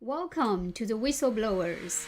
Welcome to the Whistleblowers.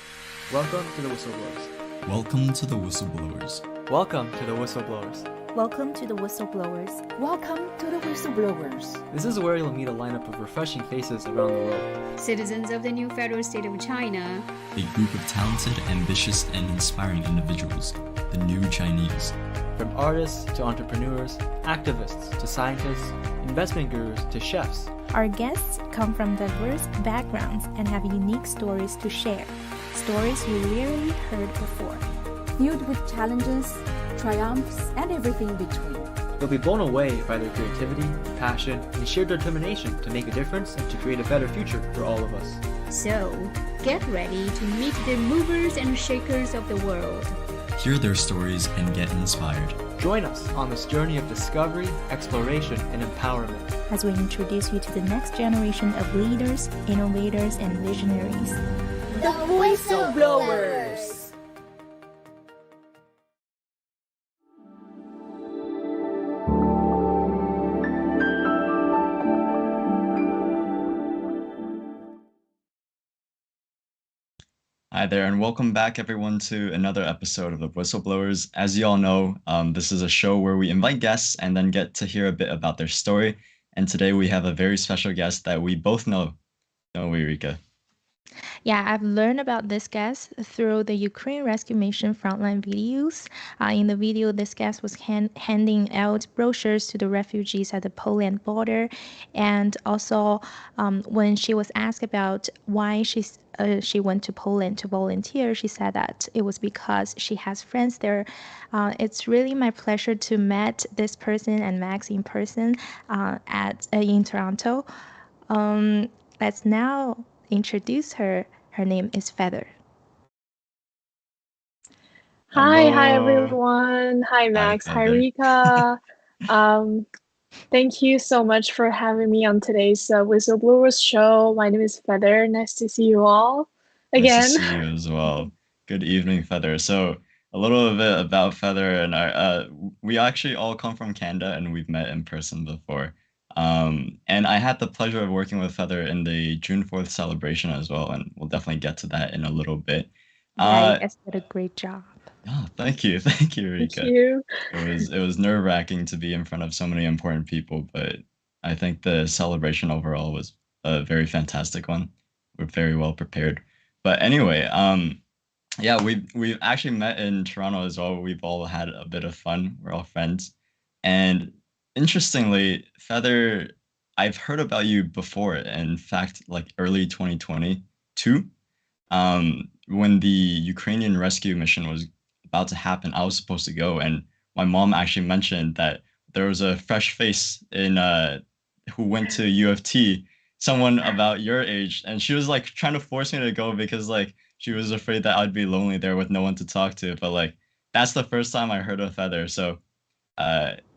Welcome to the Whistleblowers. Welcome to the Whistleblowers. Welcome to the Whistleblowers. Welcome to the Whistleblowers. Welcome to the Whistleblowers. This is where you'll meet a lineup of refreshing faces around the world. Citizens of the new federal state of China. A group of talented, ambitious, and inspiring individuals. The new Chinese. From artists to entrepreneurs, activists to scientists, investment gurus to chefs. Our guests come from diverse backgrounds and have unique stories to share. Stories you rarely heard before. Filled with challenges, triumphs, and everything between. You'll be blown away by their creativity, passion, and sheer determination to make a difference and to create a better future for all of us. So, get ready to meet the movers and shakers of the world. Hear their stories and get inspired. Join us on this journey of discovery, exploration, and empowerment as we introduce you to the next generation of leaders, innovators, and visionaries. The Whistleblowers! Hi there, and welcome back everyone to another episode of the Whistleblowers. As you all know, this is a show where we invite guests and then get to hear a bit about their story. And today we have a very special guest that we both know. Don't we, Rika? Yeah, I've learned about this guest through the Ukraine Rescue Mission frontline videos. In the video, this guest was handing out brochures to the refugees at the Poland border. And also, when she was asked about why she went to Poland to volunteer, she said that it was because she has friends there. It's really my pleasure to meet this person and Max in person in Toronto. Let's now introduce her. Her name is Feather. Hi everyone. Hi Max. Hi Rika. Thank you so much for having me on today's Whistleblowers show. My name is Feather. Nice to see you all again. Nice to see you as well. Good evening, Feather. So a little bit about Feather and we actually all come from Canada and we've met in person before. And I had the pleasure of working with Feather in the June 4th celebration as well, and we'll definitely get to that in a little bit. Yeah, you guys did a great job. Oh, thank you, Rika. Thank you. It was nerve-wracking to be in front of so many important people, but I think the celebration overall was a very fantastic one. We're very well prepared. But anyway, yeah, we've actually met in Toronto as well. We've all had a bit of fun. We're all friends, and interestingly, Feather, I've heard about you before. In fact, like early 2022, when the Ukrainian rescue mission was about to happen, I was supposed to go, and my mom actually mentioned that there was a fresh face in who went to U of T, someone about your age, and she was like trying to force me to go because like she was afraid that I'd be lonely there with no one to talk to. But like that's the first time I heard of Feather, so.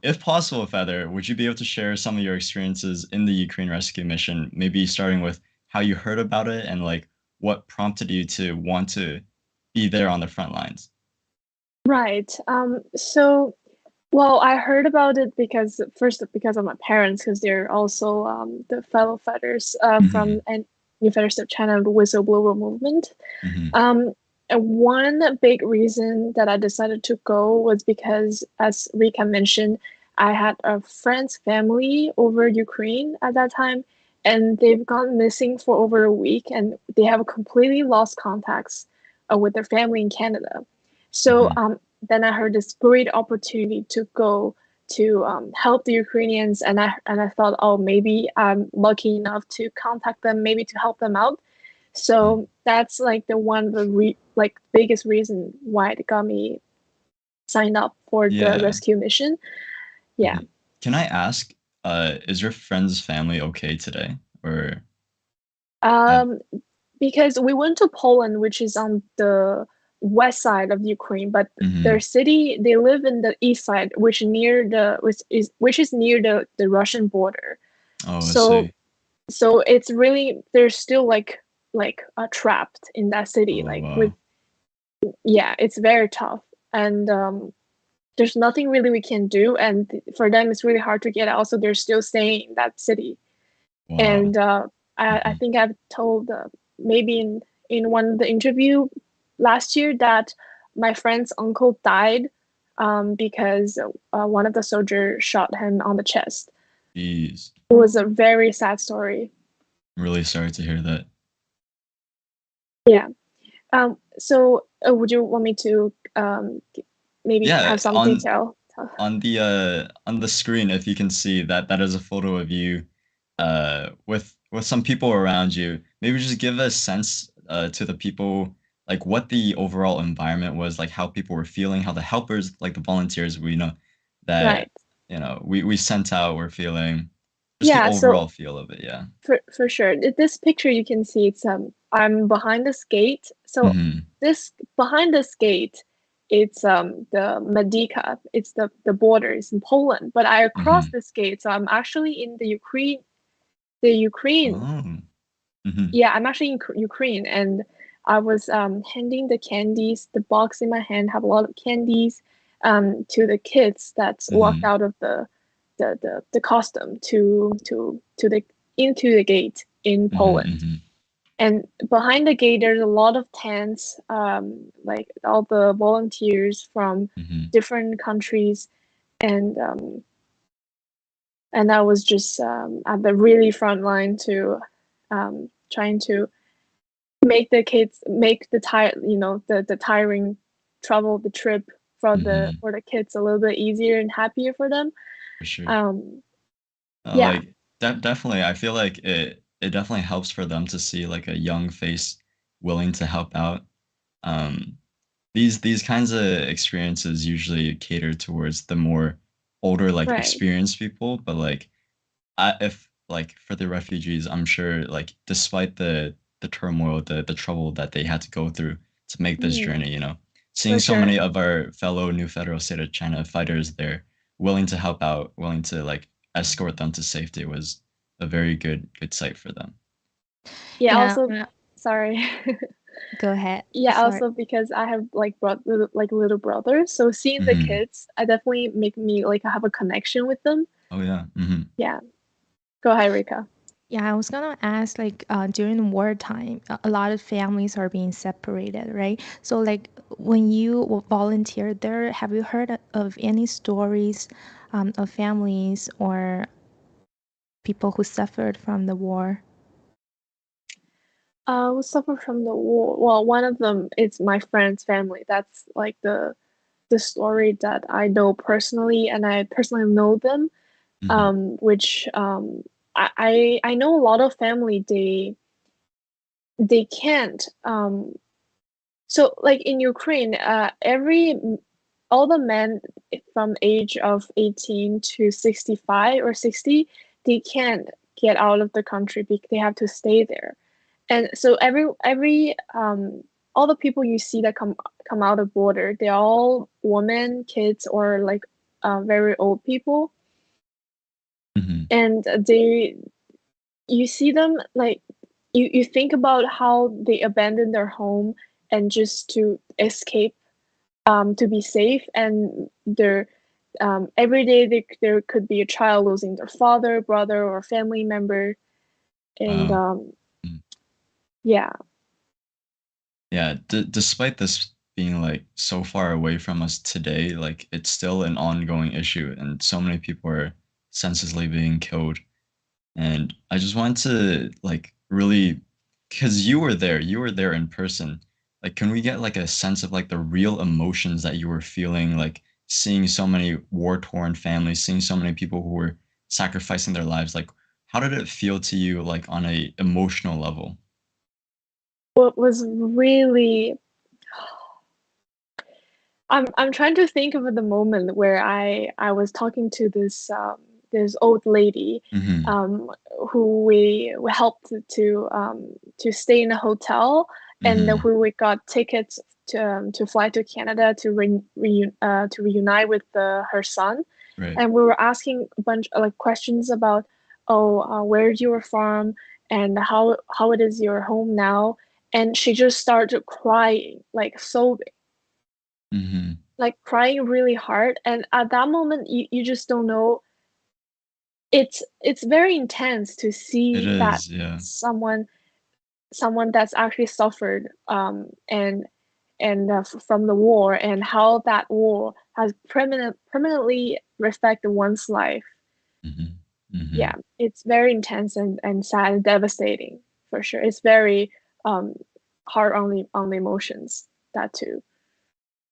If possible, Feather, would you be able to share some of your experiences in the Ukraine rescue mission, maybe starting with how you heard about it and like what prompted you to want to be there on the front lines? Right. Well, I heard about it because of my parents, because they're also the fellow fighters from New Federal of China, the whistleblower movement. And one big reason that I decided to go was because, as Rika mentioned, I had a friend's family over Ukraine at that time, and they've gone missing for over a week, and they have completely lost contacts with their family in Canada. So then I heard this great opportunity to go to help the Ukrainians, and I thought, oh, maybe I'm lucky enough to contact them, maybe to help them out. So that's like the biggest reason why it got me signed up for the rescue mission. Yeah. Can I ask, is your friend's family okay today, or? Because we went to Poland, which is on the west side of Ukraine, but their city, they live in the east side, which is near the Russian border. Oh, I see. So it's really, they're still like trapped in that city. It's very tough, and there's nothing really we can do, and for them it's really hard to get out, so they're still staying in that city. Wow. And I think I've told maybe in one of the interview last year that my friend's uncle died because one of the soldiers shot him on the chest. Jeez. It was a very sad story. I'm really sorry to hear that. Yeah. So would you want me to maybe Yeah, have some detail? on the screen, if you can see that, that is a photo of you with some people around you. Maybe just give a sense to the people, like what the overall environment was, like how people were feeling, how the helpers, like the volunteers, we know that Right. we sent out were feeling, just the Yeah, so overall feel of it. Yeah. for sure. This picture you can see it's I'm behind this gate. So Hmm. this behind this gate, it's the Medica. It's the border. It's in Poland. But I crossed Hmm. this gate, so I'm actually in the Ukraine. The Ukraine. Oh. Hmm. Yeah, I'm actually in Ukraine, and I was handing the candies. The box in my hand have a lot of candies to the kids that walked Hmm. out of the costume to the into the gate in Poland. Hmm. And behind the gate, there's a lot of tents, like all the volunteers from Hmm. different countries, and I was just at the really front line to trying to make the kids make the the tiring travel the trip Hmm. for the kids a little bit easier and happier for them. For sure. Um, yeah, Like definitely, I feel like it definitely helps for them to see like a young face willing to help out. Um, these kinds of experiences usually cater towards the more older, like right. experienced people, but like if like for the refugees, I'm sure like despite the turmoil, the trouble that they had to go through to make this Mhm, journey, seeing for so sure. many of our fellow New Federal State of China fighters there willing to help out, willing to like escort them to safety was a very good sight for them. Yeah, Yeah, also, sorry. go ahead. Yeah, Sorry. also because I have like little brothers, so seeing the Hmm. kids, I definitely make me like have a connection with them. Oh yeah. Hmm. Yeah, go ahead, Rika. Yeah, I was gonna ask like during wartime, a lot of families are being separated, right? So like when you volunteered there, have you heard of any stories of families or people who suffered from the war? We suffer from the war. Well, one of them is my friend's family. That's like the story that I know personally, and I personally know them. Hmm. Which I know a lot of family they can't. So like in Ukraine, all the men from age of 18 to 65 or 60, they can't get out of the country because they have to stay there. And so every all the people you see that come out of border, they're all women, kids, or like very old people, Hmm. and you see them like you think about how they abandon their home and just to escape to be safe, and they're every day there could be a child losing their father, brother, or family member, and Wow. Mm. yeah. Yeah, despite this being like so far away from us today, like it's still an ongoing issue, and so many people are senselessly being killed. And I just want to like really, because you were there in person. Like, can we get like a sense of like the real emotions that you were feeling, like seeing so many war-torn families, seeing so many people who were sacrificing their lives? Like, how did it feel to you, like on a emotional level? What was really I'm trying to think of the moment where I was talking to this old lady Hmm. um, who we helped to stay in a hotel, and Hmm. who we got tickets to fly to Canada to reunite with her son, Right. and we were asking a bunch of like questions about, oh, where you were from and how it is your home now, and she just started crying, like sobbing, Hmm. like crying really hard. And at that moment you just don't know, it's very intense to It see that is, yeah. someone someone that's actually suffered from the war, and how that war has permanently affected one's life. Yeah, it's very intense and sad and devastating for sure. It's very hard on the emotions, that too.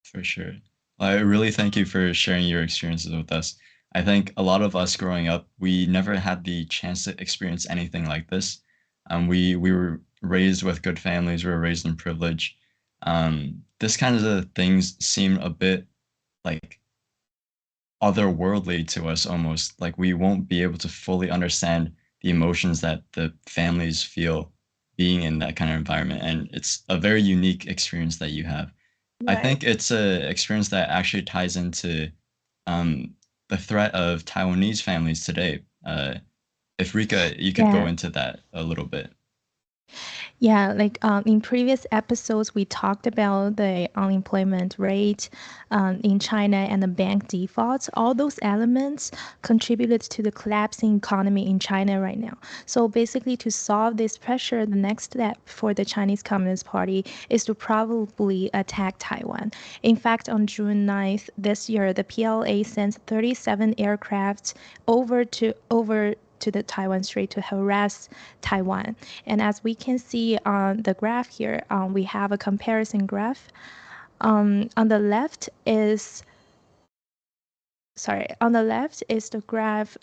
For sure. I really thank you for sharing your experiences with us. I think a lot of us growing up, we never had the chance to experience anything like this. We were raised with good families, we were raised in privilege. This kind of things seem a bit like otherworldly to us almost. Like we won't be able to fully understand the emotions that the families feel being in that kind of environment. And it's a very unique experience that you have. I Right. think it's a experience that actually ties into the threat of Taiwanese families today. If Rika, you could go Yeah. into that a little bit. Yeah, like in previous episodes, we talked about the unemployment rate in China and the bank defaults. All those elements contributed to the collapsing economy in China right now. So basically, to solve this pressure, the next step for the Chinese Communist Party is to probably attack Taiwan. In fact, on June 9th this year, the PLA sent 37 aircrafts over to the Taiwan Strait to harass Taiwan. And as we can see on the graph here, we have a comparison graph. On the left is the graph,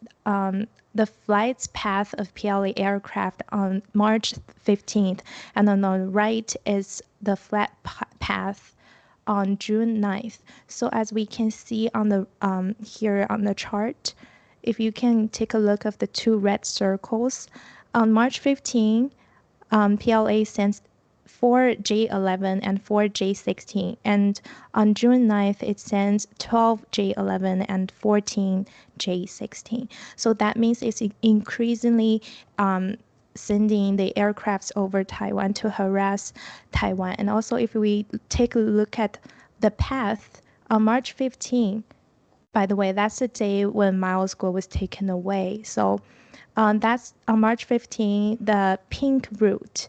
the flight's path of PLA aircraft on March 15th, and on the right is the flat path on June 9th. So as we can see on the here on the chart, if you can take a look of the two red circles, on March 15, PLA sends 4J11 and 4J16, and on June 9th, it sends 12J11 and 14J16. So that means it's increasingly sending the aircrafts over Taiwan to harass Taiwan. And also, if we take a look at the path on March 15, by the way, that's the day when Miles Guo was taken away. So that's on March 15, the pink route.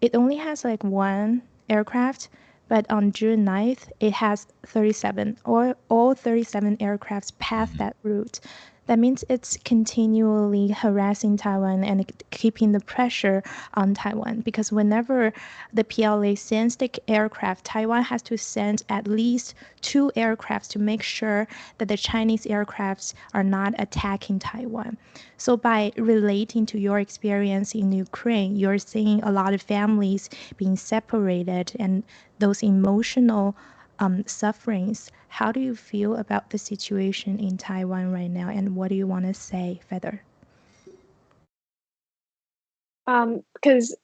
It only has like one aircraft, but on June 9th, it has 37, or all 37 aircrafts pass that route. That means it's continually harassing Taiwan and keeping the pressure on Taiwan, because whenever the PLA sends the aircraft, Taiwan has to send at least 2 aircrafts to make sure that the Chinese aircrafts are not attacking Taiwan. So by relating to your experience in Ukraine, you're seeing a lot of families being separated and those emotional sufferings. How do you feel about the situation in Taiwan right now, and what do you want to say, Feather? Because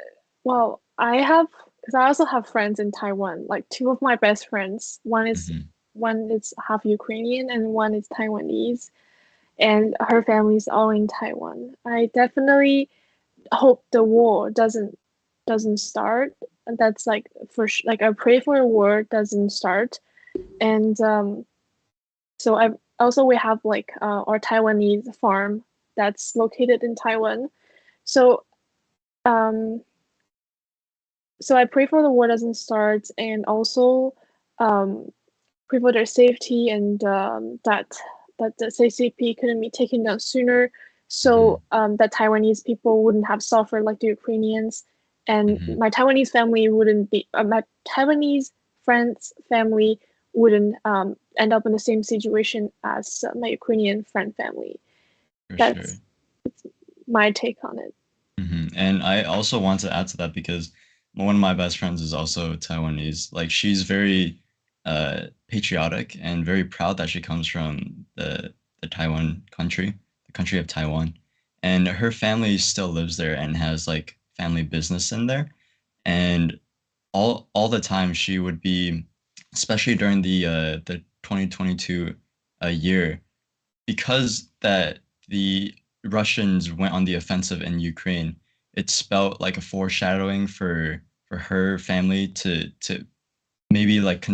I also have friends in Taiwan. Like two of my best friends, one is half Ukrainian and one is Taiwanese, and her family's all in Taiwan. I definitely hope the war doesn't start. That's like like I pray for the war doesn't start. And so we have like our Taiwanese farm that's located in Taiwan. So um so I pray for the war doesn't start, and also pray for their safety, and that the CCP couldn't be taken down sooner, so that Taiwanese people wouldn't have suffered like the Ukrainians, and my Taiwanese family wouldn't be my Taiwanese friend's family wouldn't end up in the same situation as my Ukrainian friend family. For sure. That's my take on it. And I also want to add to that because one of my best friends is also Taiwanese. Like she's very patriotic and very proud that she comes from the Taiwan country, the country of Taiwan. And her family still lives there and has like family business in there. And all the time she would be, especially during the 2022 year, because that the Russians went on the offensive in Ukraine, it spelt like a foreshadowing for her family to maybe like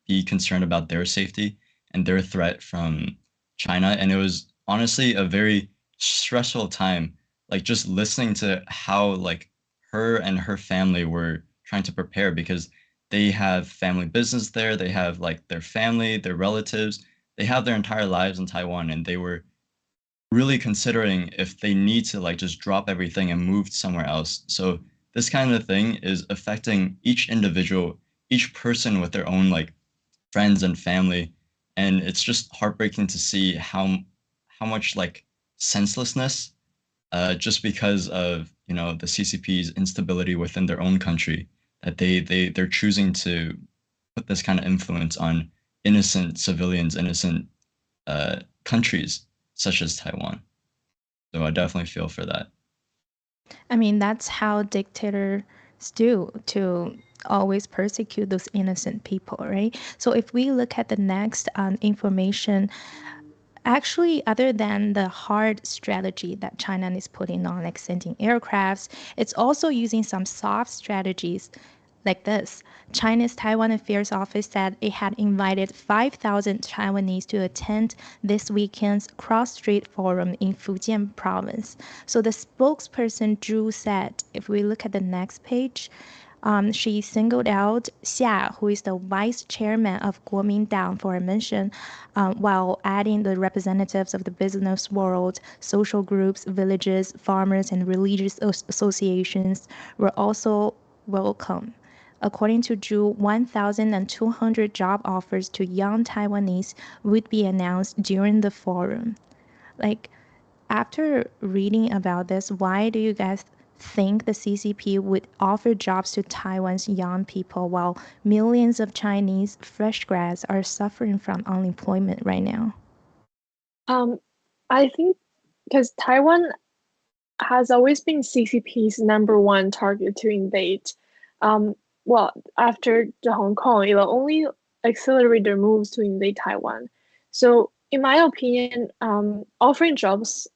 be concerned about their safety and their threat from China. And it was honestly a very stressful time, like just listening to how like her and her family were trying to prepare because they have family business there. They have like their family, their relatives. They have their entire lives in Taiwan, and they were really considering if they need to like just drop everything and move somewhere else. So this kind of thing is affecting each individual, each person with their own like friends and family, and it's just heartbreaking to see how much like senselessness just because of the CCP's instability within their own country that they're choosing to put this kind of influence on innocent civilians, innocent countries such as Taiwan. So I definitely feel for that. I mean, that's how dictators do, to always persecute those innocent people, right? So if we look at the next information, actually, other than the hard strategy that China is putting on, like sending aircrafts, it's also using some soft strategies like this. China's Taiwan Affairs Office said it had invited 5,000 Taiwanese to attend this weekend's cross-strait forum in Fujian province. So the spokesperson Zhu said, if we look at the next page, she singled out Xia, who is the vice chairman of Kuomintang, for a mention, while adding the representatives of the business world, social groups, villages, farmers, and religious associations were also welcome. According to Zhu, 1,200 job offers to young Taiwanese would be announced during the forum. Like, after reading about this, why do you guys think the CCP would offer jobs to Taiwan's young people while millions of Chinese fresh grads are suffering from unemployment right now? I think because Taiwan has always been CCP's number one target to invade. Well, after the Hong Kong, it will only accelerate their moves to invade Taiwan. So, in my opinion, offering jobs,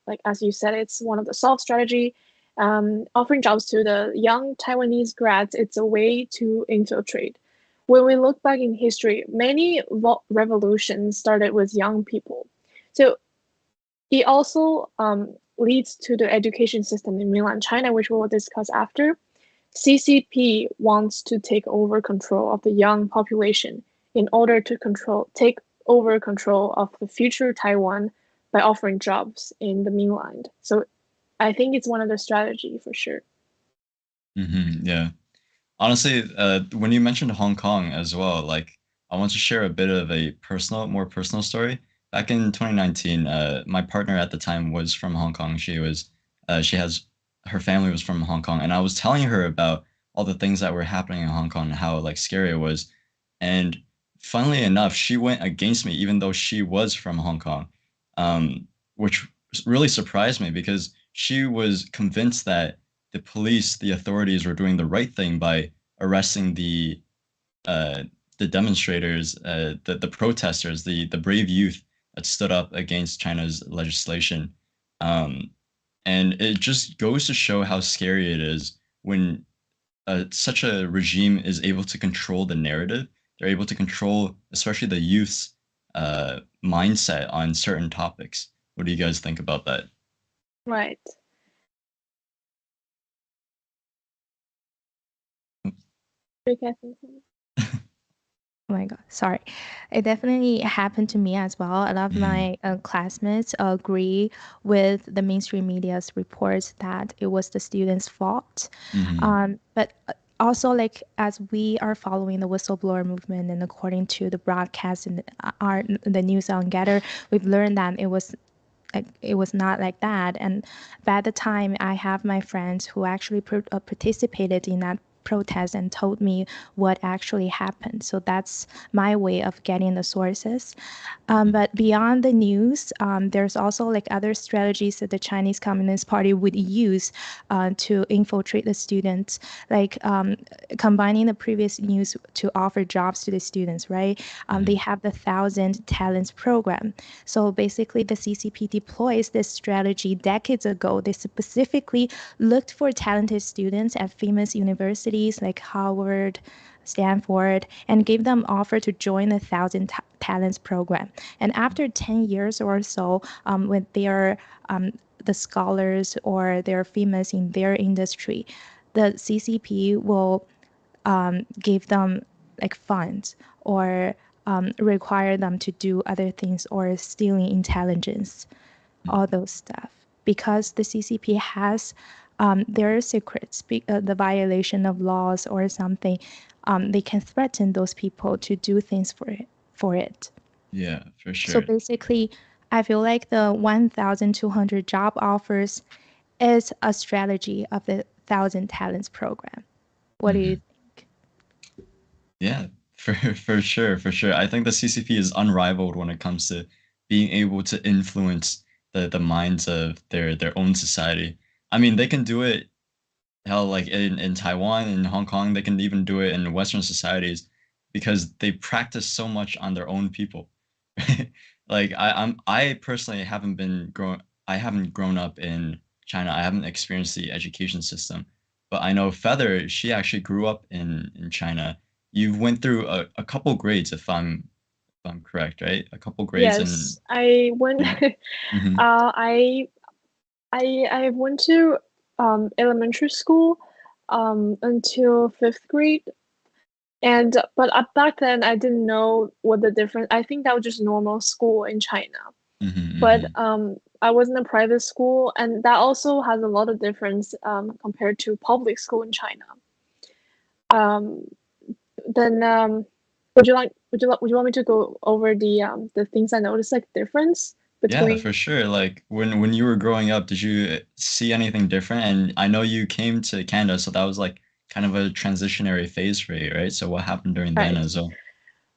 like as you said, it's one of the soft strategy. Offering jobs to the young Taiwanese grads, it's a way to infiltrate. When we look back in history, many revolutions started with young people. So it also leads to the education system in mainland China, which we'll discuss after. CCP wants to take over control of the young population in order to take over control of the future Taiwan by offering jobs in the mainland. So I think it's one of the strategy for sure. Yeah. Honestly, when you mentioned Hong Kong as well, like I want to share a bit of a more personal story. Back in 2019, my partner at the time was from Hong Kong. Her family was from Hong Kong, and I was telling her about all the things that were happening in Hong Kong and how like scary it was. And funnily enough, she went against me, even though she was from Hong Kong, which really surprised me because she was convinced that the police, the authorities were doing the right thing by arresting uh, the demonstrators, the protesters, the brave youth that stood up against China's legislation. Um, and it just goes to show how scary it is when such a regime is able to control the narrative. They're able to control, especially the youth's mindset on certain topics. What do you guys think about that? Right. Oh my God, sorry. It definitely happened to me as well. A lot of my classmates agree with the mainstream media's reports that it was the students' fault. But also, like, as we are following the whistleblower movement and according to the broadcast and the news on Gather, we've learned that it was not like that. And by the time, I have my friends who actually participated in that protest and told me what actually happened. So that's my way of getting the sources. But beyond the news, there's also like other strategies that the Chinese Communist Party would use to infiltrate the students, like combining the previous news to offer jobs to the students, right? They have the 1,000 Talents program. So basically, the CCP deploys this strategy decades ago. They specifically looked for talented students at famous universities like Harvard, Stanford, and gave them offer to join the 1,000 Talents program. And after 10 years or so, when they are the scholars or they're famous in their industry, the CCP will give them like funds or require them to do other things or stealing intelligence, all those stuff. Because the CCP has their secrets, the violation of laws or something, they can threaten those people to do things for it. Yeah, for So sure. basically, I feel like the 1,200 job offers is a strategy of the 1,000 Talents program. What do you think? Yeah, for sure, for sure. I think the CCP is unrivaled when it comes to being able to influence the minds of their own society. I mean, they can do it hell like in Taiwan and Hong Kong, they can even do it in Western societies because they practice so much on their own people. Like I personally I haven't grown up in China. I haven't experienced the education system. But I know Feather, she actually grew up in China. You went through a couple grades if I'm correct, right? A couple grades in Yes, I went. yeah. Hmm. I I went to elementary school until fifth grade, and but back then I didn't know what the difference. I think that was just normal school in China. But Hmm. I was in a private school, and that also has a lot of difference compared to public school in China. Um, then would you want me to go over the things I noticed like difference Yeah, between? for sure. Like when you were growing up, did you see anything different? And I know you came to Canada, so that was like kind of a transitionary phase for you, right? So what happened during then Right. as well?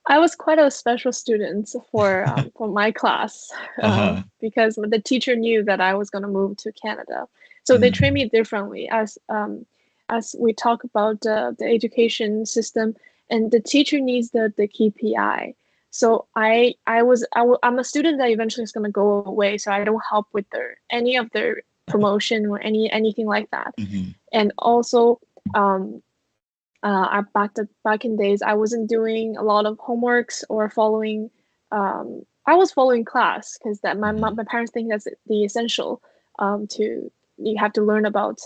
I was quite a special student for my class Uh-huh. because the teacher knew that I was going to move to Canada, so they trained Hmm. me differently as we talk about the education system, and the teacher needs the KPI. So I'm a student that eventually is going to go away, so I don't help with any of their promotion or anything like that, Hmm. and also. Back in days, I wasn't doing a lot of homeworks or following. I was following class because that Hmm. my parents think that's the essential. To You have to learn about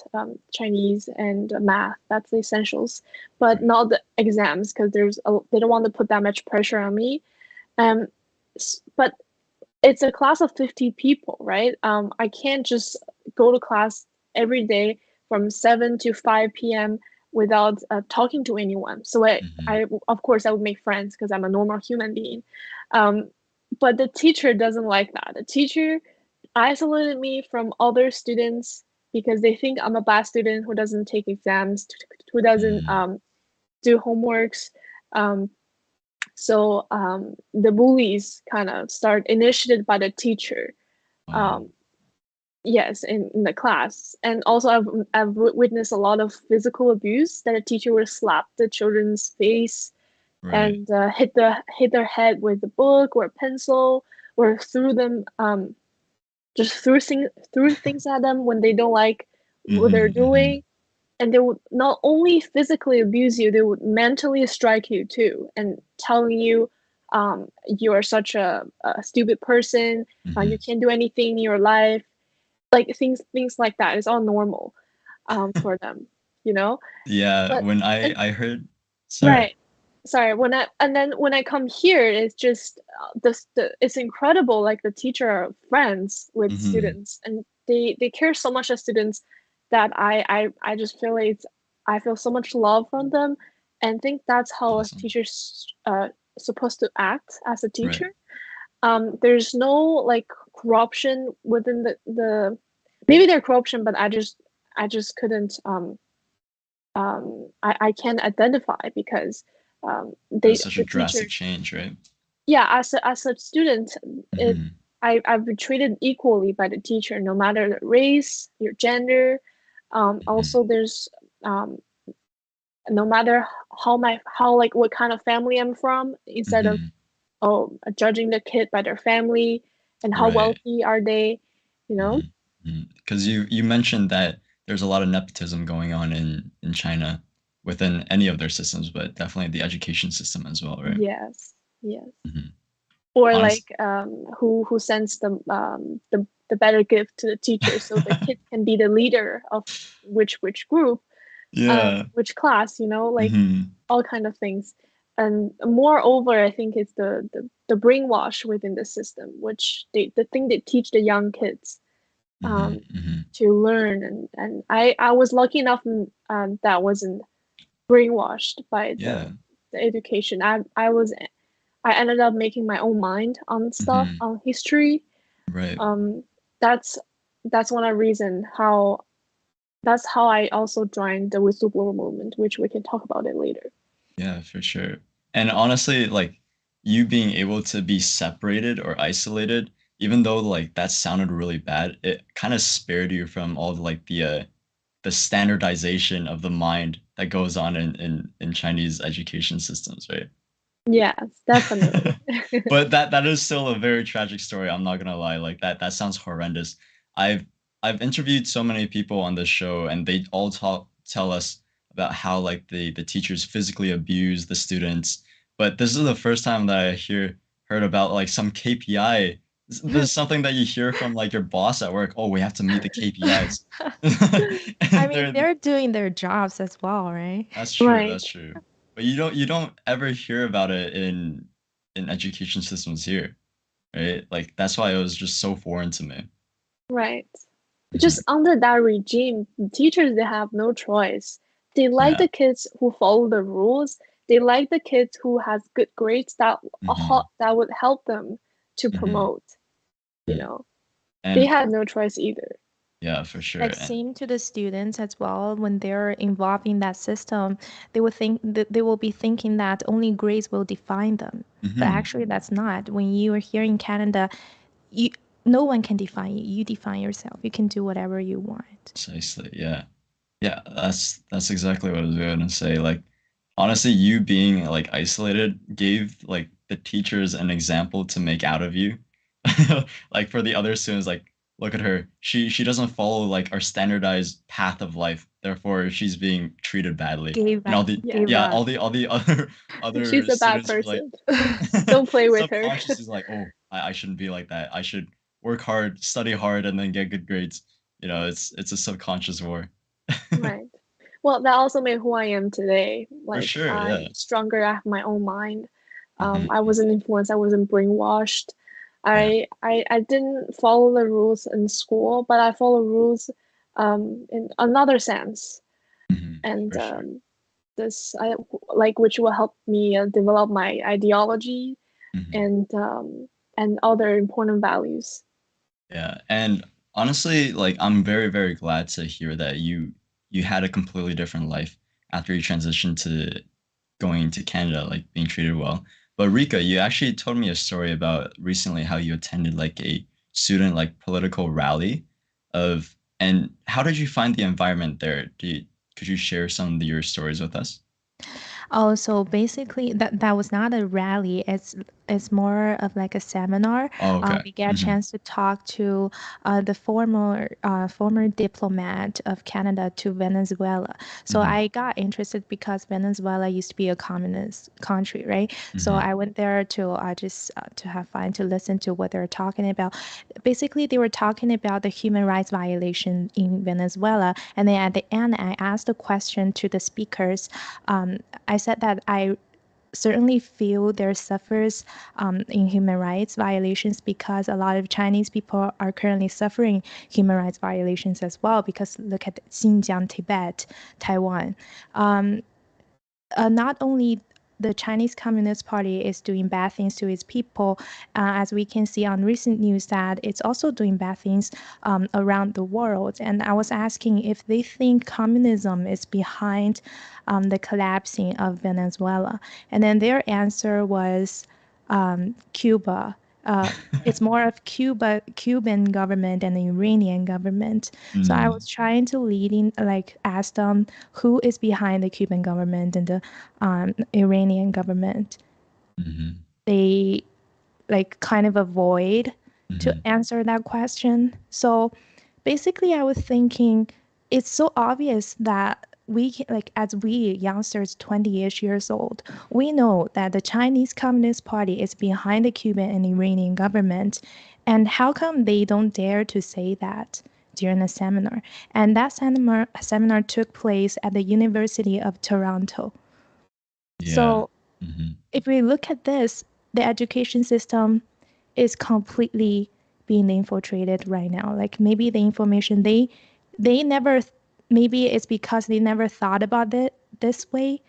Chinese and math. That's the essentials, but Right. not the exams because they don't want to put that much pressure on me. Um, but it's a class of 50 people, right? I can't just go to class every day from 7 to 5 p.m. without talking to anyone. So Hmm. of course, I would make friends because I'm a normal human being. Um, but the teacher doesn't like that. The teacher isolated me from other students because they think I'm a bad student who doesn't take exams, who doesn't Hmm. do homeworks. Um, so the bullies kind of start initiated by the teacher. Wow. Um, yes, in the class, and also I've witnessed a lot of physical abuse that a teacher would slap the children's face Right. and hit their head with a book or a pencil or threw them just threw things at them when they don't like what they're Hmm. Hmm. doing, and they would not only physically abuse you, they would mentally strike you too, and telling you you are such a stupid person, you Hmm. can't do anything in your life, like things like that. It's all normal for them, you know. Yeah, But when and I heard, sorry. right, sorry, when I come here, it's just it's incredible. Like the teacher are friends with Hmm. students, and they care so much as students that I just feel I feel so much love from them, and think that's how a Awesome. teacher's supposed to act as a Right. teacher. There's no like corruption within the maybe there's corruption, but I just couldn't I can't identify because It was such a the drastic teacher, change, right? yeah, as a student, it Hmm. I've been treated equally by the teacher no matter the race, your gender. Hmm. Also there's um, no matter how like what kind of family I'm from, instead of Hmm. judging the kid by their family and how Right. wealthy are they, you know. Because you mentioned that there's a lot of nepotism going on in China within any of their systems, but definitely the education system as well, right? Yes, yes. Hmm. Or Honest. like who sends the better gift to the teacher so the kid can be the leader of which group. Yeah. which class, you know, like Hmm. all kind of things. And moreover, I think it's the brainwash within the system, which the thing they teach the young kids Hmm. Hmm. to learn. And I was lucky enough that I wasn't brainwashed by Yeah. the education. I ended up making my own mind on stuff, Hmm. on history. Right. Um, that's that's one of the reason how that's how I also joined the whistleblower movement, which we can talk about it later. Yeah, for sure. And honestly, like you being able to be separated or isolated, even though like that sounded really bad, it kind of spared you from all the standardization of the mind that goes on in Chinese education systems, right? Yes, definitely. But that is still a very tragic story. I'm not gonna lie. Like that sounds horrendous. I've I've interviewed so many people on this show, and they all tell us about how like the teachers physically abuse the students. But this is the first time that I heard about like some KPI. This is something that you hear from like your boss at work. Oh, we have to meet the KPIs. I And mean, they're doing their jobs as well, right? that's true. Right, That's true. But you don't ever hear about it in education systems here, right? Like that's why it was just so foreign to me. right. Mhm. Just under that regime, teachers they have no choice. They like Yeah. the kids who follow the rules. They like the kids who has good grades Hmm. that would help them to Hmm. promote, you know. They And had no choice either. yeah, for sure. Like And same to the students as well. When they're involved in that system, they will think that they will be thinking that only grades will define them. But hmm actually, that's not. When you are here in Canada, you no one can define you. You define yourself. You can do whatever you want. precisely, yeah. Yeah, that's exactly what I was going to say. Like, honestly, you being like isolated gave like the teachers an example to make out of you. Like for the other students, like, look at her. She doesn't follow like our standardized path of life. Therefore, she's being treated badly. Gave And up. Yeah, Gave yeah, up. all the other she's a bad students were like person. Don't play with her. subconsciously like, oh, I shouldn't be like that. I should work hard, study hard, and then get good grades. It's a subconscious war. Right. Well, that also made who I am today. For Like sure, yeah. I'm stronger. I have my own mind. I Hmm. wasn't influenced. I wasn't brainwashed. Yeah. I didn't follow the rules in school, but I follow rules in another sense. And For sure. this I like which will help me develop my ideology Hmm. and other important values. Yeah. And honestly, like I'm very, very glad to hear that you had a completely different life after you transitioned to going to Canada, like being treated well. But Rika, you actually told me a story about recently how you attended like a student like political rally of and how did you find the environment there? Could you share some of your stories with us? Oh, so basically that was not a rally. It's more of like a seminar. Oh, okay. We get a Hmm. chance to talk to the former diplomat of Canada to Venezuela. So Hmm. I got interested because Venezuela used to be a communist country, right? So Hmm. I went there to just to have fun, to listen to what they're talking about. Basically, they were talking about the human rights violation in Venezuela, and then at the end, I asked a question to the speakers. I said that I certainly feel there suffers in human rights violations because a lot of Chinese people are currently suffering human rights violations as well. Because look at Xinjiang, Tibet, Taiwan. Um, not only the Chinese Communist Party is doing bad things to its people, as we can see on recent news that it's also doing bad things around the world. And I was asking if they think communism is behind the collapsing of Venezuela. And then their answer was Cuba. It's more of Cuban government and the Iranian government. So I was trying to like ask them who is behind the Cuban government and the Iranian government. Hmm. They like kind of avoid to Hmm. answer that question. So basically, I was thinking it's so obvious that we can, like as we youngsters 20-ish years old, we know that the Chinese Communist Party is behind the Cuban and Iranian government. And how come they don't dare to say that? during a seminar. And that seminar took place at the University of Toronto. Yeah. So Hmm. if we look at this, the education system is completely being infiltrated right now. Like maybe the information they never, maybe it's because they never thought about it this way.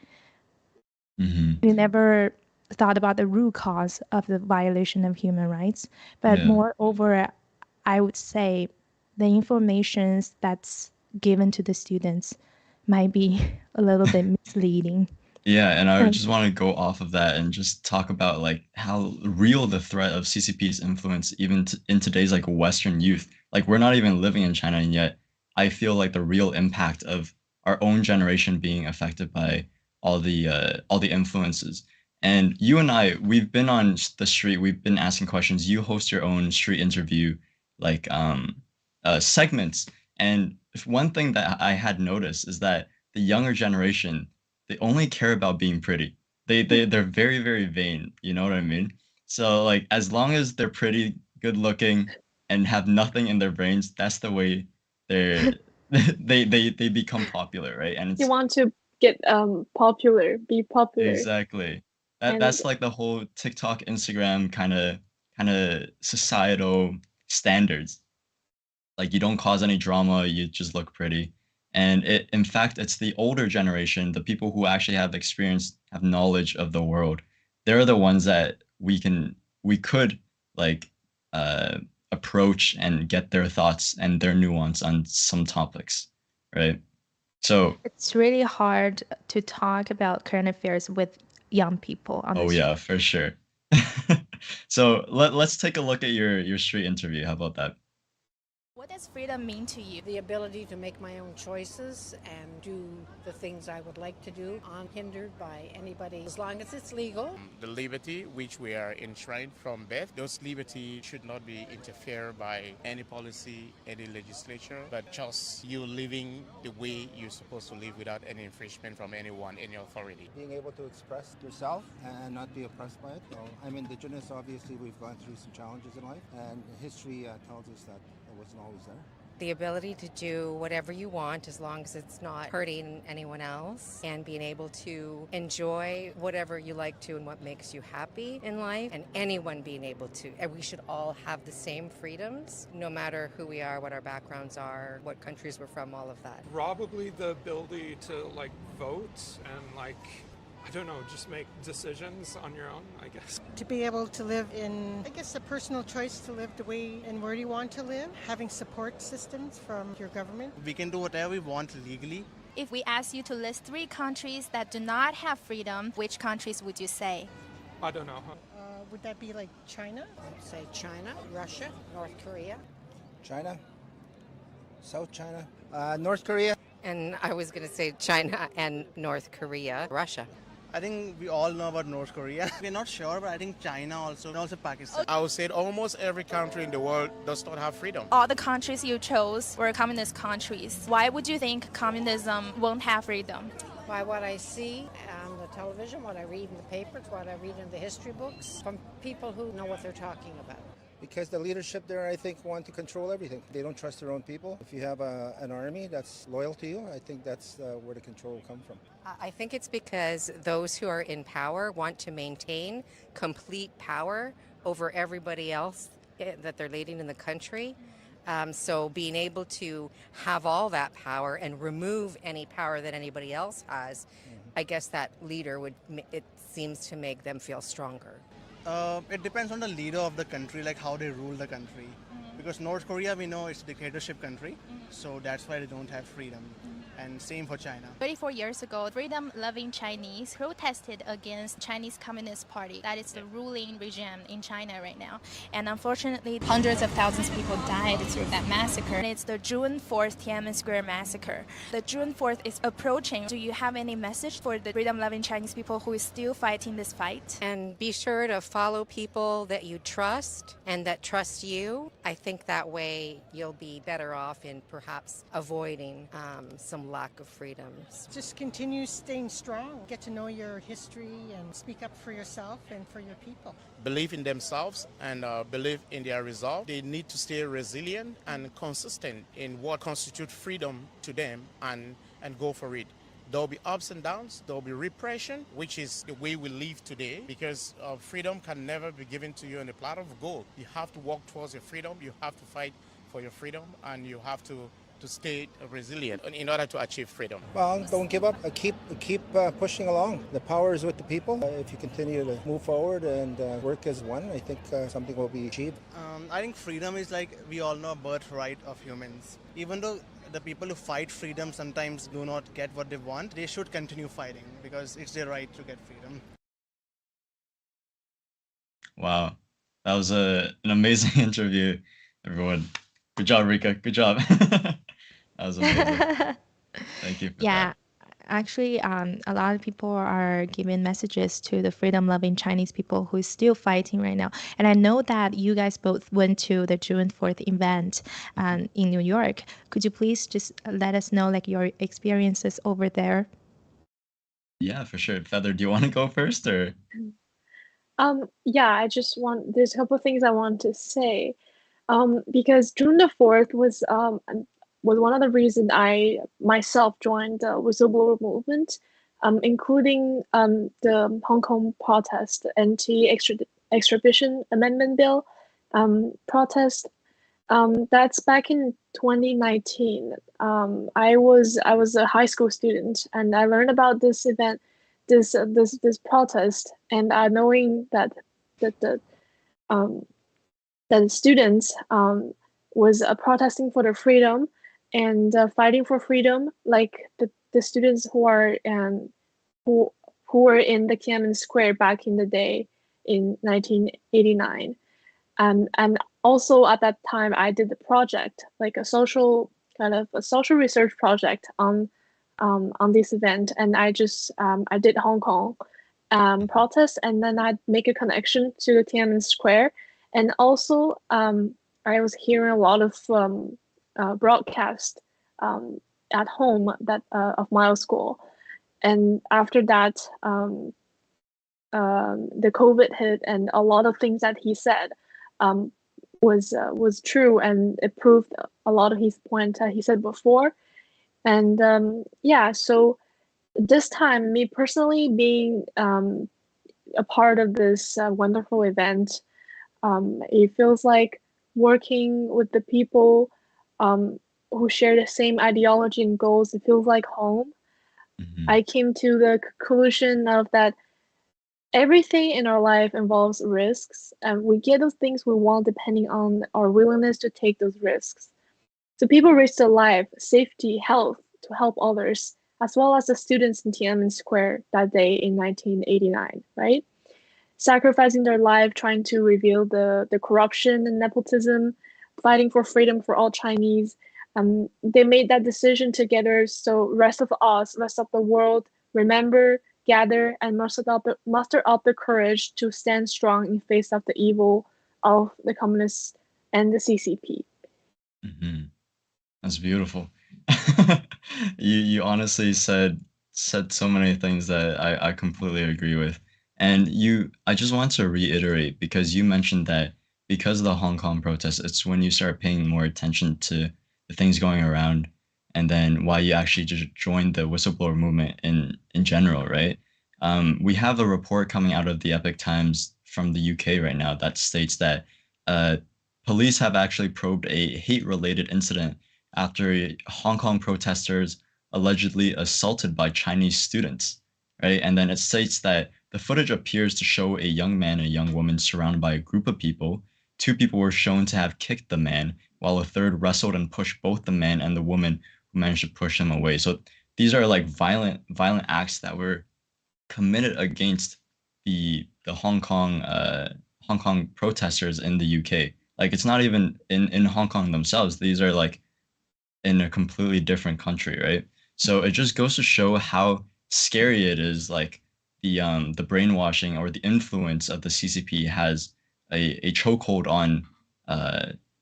Hmm. They never thought about the root cause of the violation of human rights. But Yeah. moreover, I would say the information that's given to the students might be a little bit misleading. Yeah, and I And just want to go off of that and just talk about like how real the threat of CCP's influence even in today's like Western youth. Like we're not even living in China, and yet I feel like the real impact of our own generation being affected by all the influences. And you and I, we've been on the street, we've been asking questions. You host your own street interview like segments, and one thing that I had noticed is that the younger generation, they only care about being pretty. They're very, very vain, you know what I mean? So like as long as they're pretty, good looking, and have nothing in their brains, that's the way they're they become popular, right? And You it's want to get be popular, exactly and that's like the whole TikTok, Instagram kind of societal standards. Like you don't cause any drama, you just look pretty. And in fact, it's the older generation, the people who actually have experience, have knowledge of the world. They're the ones that we could like uh, approach and get their thoughts and their nuance on some topics, right? So, it's really hard to talk about current affairs with young people on the oh street. yeah, for sure. So let's take a look at your street interview. How about that? What does freedom mean to you? The ability to make my own choices and do the things I would like to do unhindered by anybody, as long as it's legal. The liberty which we are enshrined from birth, those liberties should not be interfered by any policy, any legislature, but just you living the way you're supposed to live without any infringement from anyone, any authority. Being able to express yourself and not be oppressed by it. So I'm indigenous, obviously we've gone through some challenges in life, and history tells us that it wasn't always there. The ability to do whatever you want as long as it's not hurting anyone else, and being able to enjoy whatever you like to and what makes you happy in life, and anyone being able to. And we should all have the same freedoms, no matter who we are, what our backgrounds are, what countries we're from, all of that. Probably the ability to like vote and like, I don't know, just make decisions on your own, I guess. To be able to live in, I guess, a personal choice to live the way and where you want to live, having support systems from your government. We can do whatever we want legally. If we ask you to list 3 countries that do not have freedom, which countries would you say? I don't know. Would that be like China? I'd say China, Russia, North Korea. China, South China, North Korea. And I was going to say China and North Korea, Russia. I think we all know about North Korea. We're not sure, but I think China also, and also Pakistan. I would say almost every country in the world does not have freedom. All the countries you chose were communist countries. Why would you think communism won't have freedom? By what I see on the television, what I read in the papers, what I read in the history books, from people who know what they're talking about. Because the leadership there, I think, want to control everything. They don't trust their own people. If you have an army that's loyal to you, I think that's where the control will come from. I think it's because those who are in power want to maintain complete power over everybody else that they're leading in the country. So being able to have all that power and remove any power that anybody else has, I guess that leader it seems to make them feel stronger. It depends on the leader of the country, like how they rule the country. Because North Korea, we know it's a dictatorship country, so that's why they don't have freedom. And same for China. 34 years ago, freedom-loving Chinese protested against Chinese Communist Party. That is the ruling regime in China right now. And unfortunately, hundreds of thousands of people died through that massacre. And it's the June 4th Tiananmen Square massacre. The June 4th is approaching. Do you have any message for the freedom-loving Chinese people who is still fighting this fight? And be sure to follow people that you trust and that trust you. I think that way you'll be better off in perhaps avoiding some from lack of freedoms. Just continue staying strong, get to know your history and speak up for yourself and for your people. Believe in themselves and believe in their resolve. They need to stay resilient and consistent in what constitutes freedom to them and go for it. There'll be ups and downs, there'll be repression, which is the way we live today, because freedom can never be given to you on a platter of gold. You have to walk towards your freedom, you have to fight for your freedom, and you have to stay resilient in order to achieve freedom. Well, don't give up. Keep pushing along. The power is with the people. If you continue to move forward and work as one, I think something will be achieved. I think freedom is like, we all know, a birthright of humans. Even though the people who fight freedom sometimes do not get what they want, they should continue fighting because it's their right to get freedom. Wow, that was an amazing interview, everyone. Good job, Rika. Good job. That was amazing. Thank you for Yeah, actually, a lot of people are giving messages to the freedom-loving Chinese people who is still fighting right now. And I know that you guys both went to the June 4th event in New York. Could you please just let us know like your experiences over there? Yeah, for sure. Feather, do you want to go first or? Yeah, there's a couple of things I want to say. Because June the 4th was one of the reasons I myself joined the whistleblower movement, including the Hong Kong protest, anti-extradition amendment bill protest. That's back in 2019. I was a high school student, and I learned about this event, this protest, and knowing that the students was protesting for their freedom and fighting for freedom, like the students who are who were in the Tiananmen Square back in the day in 1989, and also at that time I did the project, like a social research project on this event, and I did Hong Kong protest, and then I'd make a connection to the Tiananmen Square. And also, I was hearing a lot of broadcast at home of my school. And after that, the COVID hit, and a lot of things that he said was true, and it proved a lot of his points that he said before. And so this time, me personally being a part of this wonderful event, it feels like working with the people who share the same ideology and goals. It feels like home. I came to the conclusion of that everything in our life involves risks, and we get those things we want depending on our willingness to take those risks. So people risk their life, safety, health to help others, as well as the students in Tiananmen Square that day in 1989, right? Sacrificing their life trying to reveal the corruption and nepotism, fighting for freedom for all Chinese. They made that decision together, so rest of the world, remember, gather, and muster up the courage to stand strong in face of the evil of the communists and the CCP. That's beautiful. You honestly said so many things that I completely agree with. And I just want to reiterate, because you mentioned that because of the Hong Kong protests, it's when you start paying more attention to the things going around, and then why you actually just joined the whistleblower movement in general, right? We have a report coming out of the Epoch Times from the UK right now that states that police have actually probed a hate-related incident after Hong Kong protesters allegedly assaulted by Chinese students, right? And then it states that the footage appears to show a young man and a young woman surrounded by a group of people. 2 people were shown to have kicked the man, while a third wrestled and pushed both the man and the woman who managed to push him away. So these are like violent acts that were committed against the Hong Kong protesters in the UK. Like, it's not even in Hong Kong themselves. These are like in a completely different country, right? So it just goes to show how scary it is, like the brainwashing or the influence of the CCP has a chokehold on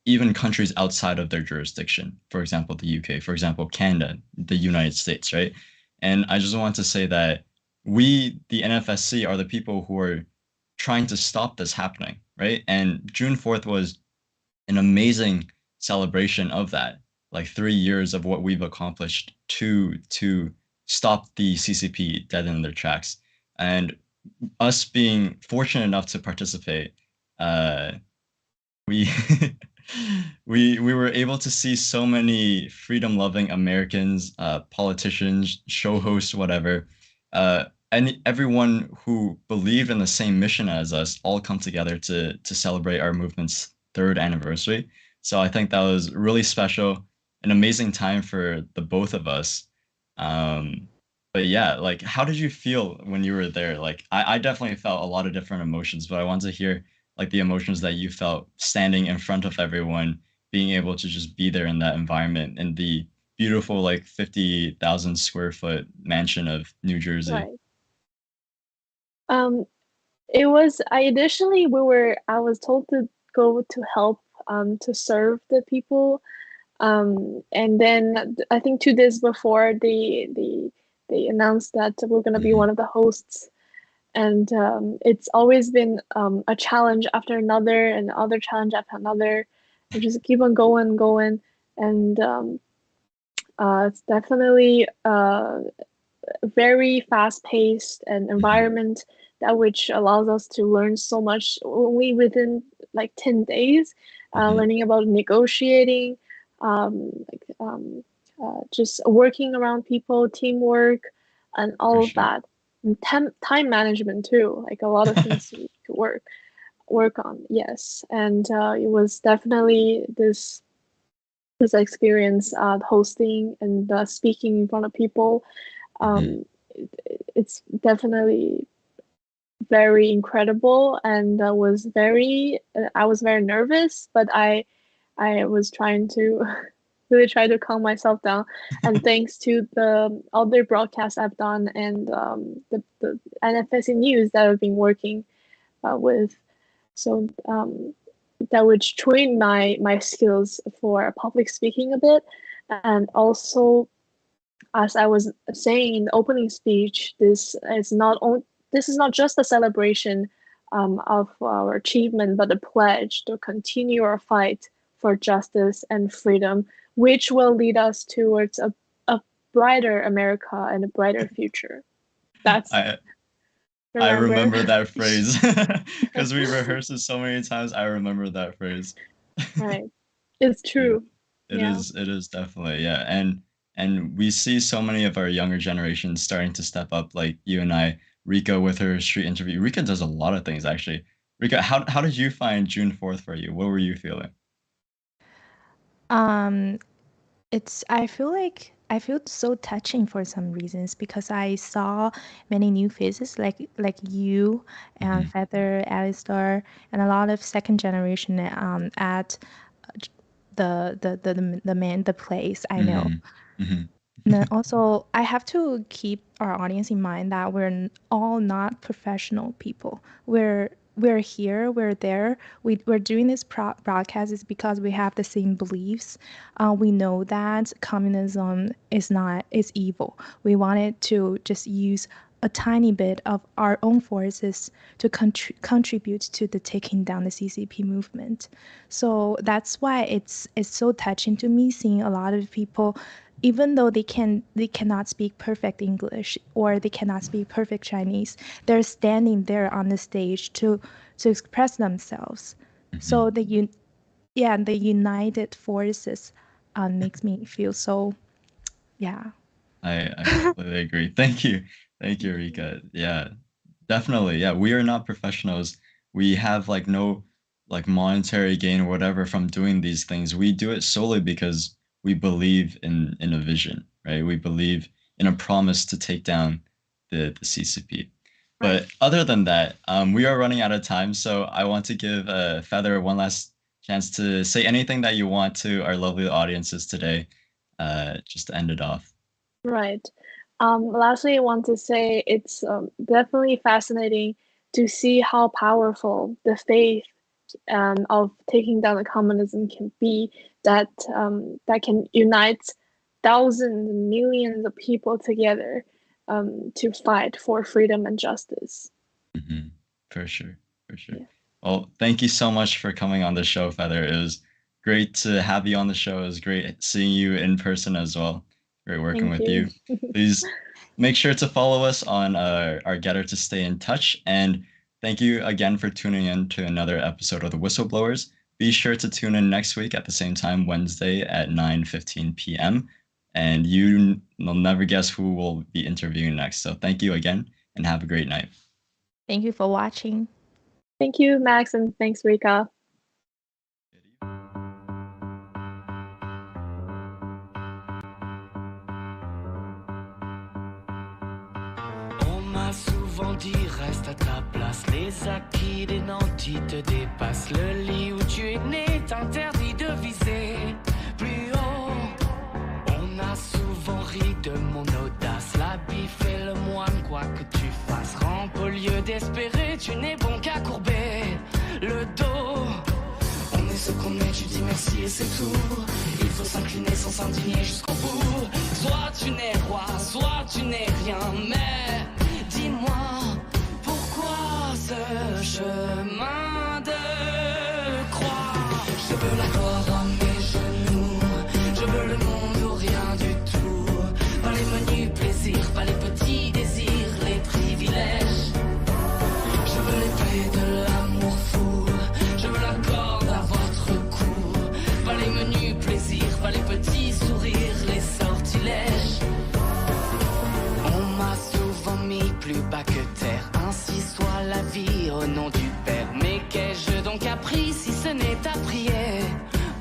even countries outside of their jurisdiction. For example, the UK, for example, Canada, the United States, right? And I just want to say that we, the NFSC, are the people who are trying to stop this happening, right? And June 4th was an amazing celebration of that, like 3 years of what we've accomplished to stop the CCP dead in their tracks. And us being fortunate enough to participate, uh, we we were able to see so many freedom-loving Americans, politicians, show hosts, whatever, and everyone who believed in the same mission as us all come together to celebrate our movement's third anniversary. So I think that was really special, an amazing time for the both of us. Um, but yeah, like, how did you feel when you were there? Like, I definitely felt a lot of different emotions, but I want to hear like the emotions that you felt standing in front of everyone, being able to just be there in that environment in the beautiful like 50,000 square foot mansion of New Jersey. Right. It was I was told to go to help to serve the people. And then I think 2 days before they announced that we're gonna be one of the hosts. And it's always been a challenge after another and other challenge after another. We just keep on going, and it's definitely very fast-paced and environment that which allows us to learn so much only within like 10 days, learning about negotiating, like just working around people, teamwork, and all of that. And time management too, like a lot of things to work on. Yes, and it was definitely this experience, hosting and speaking in front of people. It's definitely very incredible, and I was very nervous, but I was trying to really try to calm myself down. And thanks to the other broadcasts I've done and the NFSC news that I've been working with, so that would train my skills for public speaking a bit. And also, as I was saying in the opening speech, this is not just a celebration of our achievement, but a pledge to continue our fight for justice and freedom, which will lead us towards a brighter America and a brighter future. That's I remember that phrase because we rehearsed it so many times. I remember that phrase. Right. It's true. It is definitely, yeah. And we see so many of our younger generations starting to step up, like you and I, Rika with her street interview. Rika does a lot of things actually. Rika, how did you find June 4th for you? What were you feeling? I feel so touching for some reasons because I saw many new faces like you and Feather, Alistar, and a lot of second generation at the place I know. And then also, I have to keep our audience in mind that all not professional people. We're here, we're there. We're doing this broadcast is because we have the same beliefs. We know that communism is evil. We wanted to just use a tiny bit of our own forces to contribute to the taking down the CCP movement. So that's why it's so touching to me seeing a lot of people, even though they cannot speak perfect English or they cannot speak perfect Chinese, they're standing there on the stage to express themselves. So the united forces makes me feel so, yeah. I completely agree. Thank you. Thank you, Rika. Yeah, definitely. Yeah, we are not professionals. We have like no like monetary gain or whatever from doing these things. We do it solely because we believe in a vision, right? We believe in a promise to take down the CCP. But other than that, we are running out of time, so I want to give Feather one last chance to say anything that you want to our lovely audiences today, just to end it off. Right. Lastly, I want to say it's definitely fascinating to see how powerful the faith of taking down the communism can be that that can unite thousands and millions of people together to fight for freedom and justice. For sure. Yeah. Well, thank you so much for coming on the show, Feather. It was great to have you on the show. It was great seeing you in person as well. Great working with you. Please make sure to follow us on our Getter to stay in touch. And thank you again for tuning in to another episode of The Whistleblowers. Be sure to tune in next week at the same time, Wednesday at 9:15 p.m. And you will never guess who we'll be interviewing next. So thank you again and have a great night. Thank you for watching. Thank you, Max, and thanks, Rika. On m'a souvent dit reste à ta place, les acquis des nantis te dépassent. Le lit où tu es né t'interdit de viser plus haut. On a souvent ri de mon audace, l'habit fait le moine quoi que tu fasses. Rampe au lieu d'espérer, tu n'es bon qu'à courber le dos. On est ce qu'on est, tu dis merci et c'est tout. Il faut s'incliner sans s'indigner jusqu'au bout. Soit tu n'es roi, soit tu n'es rien. Mais dis-moi, pourquoi ce chemin de croix? Je veux la gloire à mes genoux, je veux le monde ou rien du tout. Pas les menus plaisirs, pas les petits désirs, les privilèges. Je veux l'épée de l'amour fou, je veux la corde à votre cou. Pas les menus plaisirs, pas les petits sourires, les sortilèges. On m'a souvent mis plus bas que terre, ainsi soit la vie au nom du Père. Mais qu'ai-je donc appris si ce n'est à prier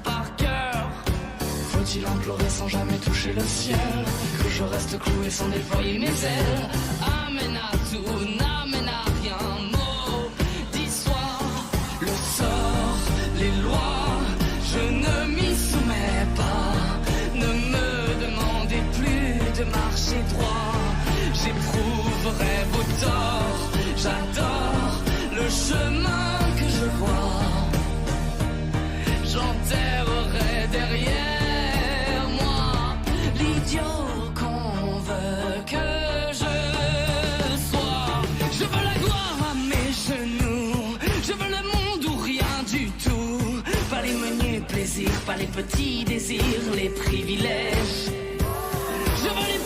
par cœur? Faut-il implorer sans jamais toucher le ciel, que je reste cloué sans déployer mes ailes? Amène à tout, n'amène à rien. Maudit-soit le sort, les lois, je ne m'y soumets pas. Ne me demandez plus de marcher droit, j'éprouverai vos torts. J'adore le chemin que je vois, j'enterrerai derrière moi l'idiot qu'on veut que je sois. Je veux la gloire à mes genoux, je veux le monde ou rien du tout. Pas les menus plaisirs, pas les petits désirs, les privilèges. Je veux les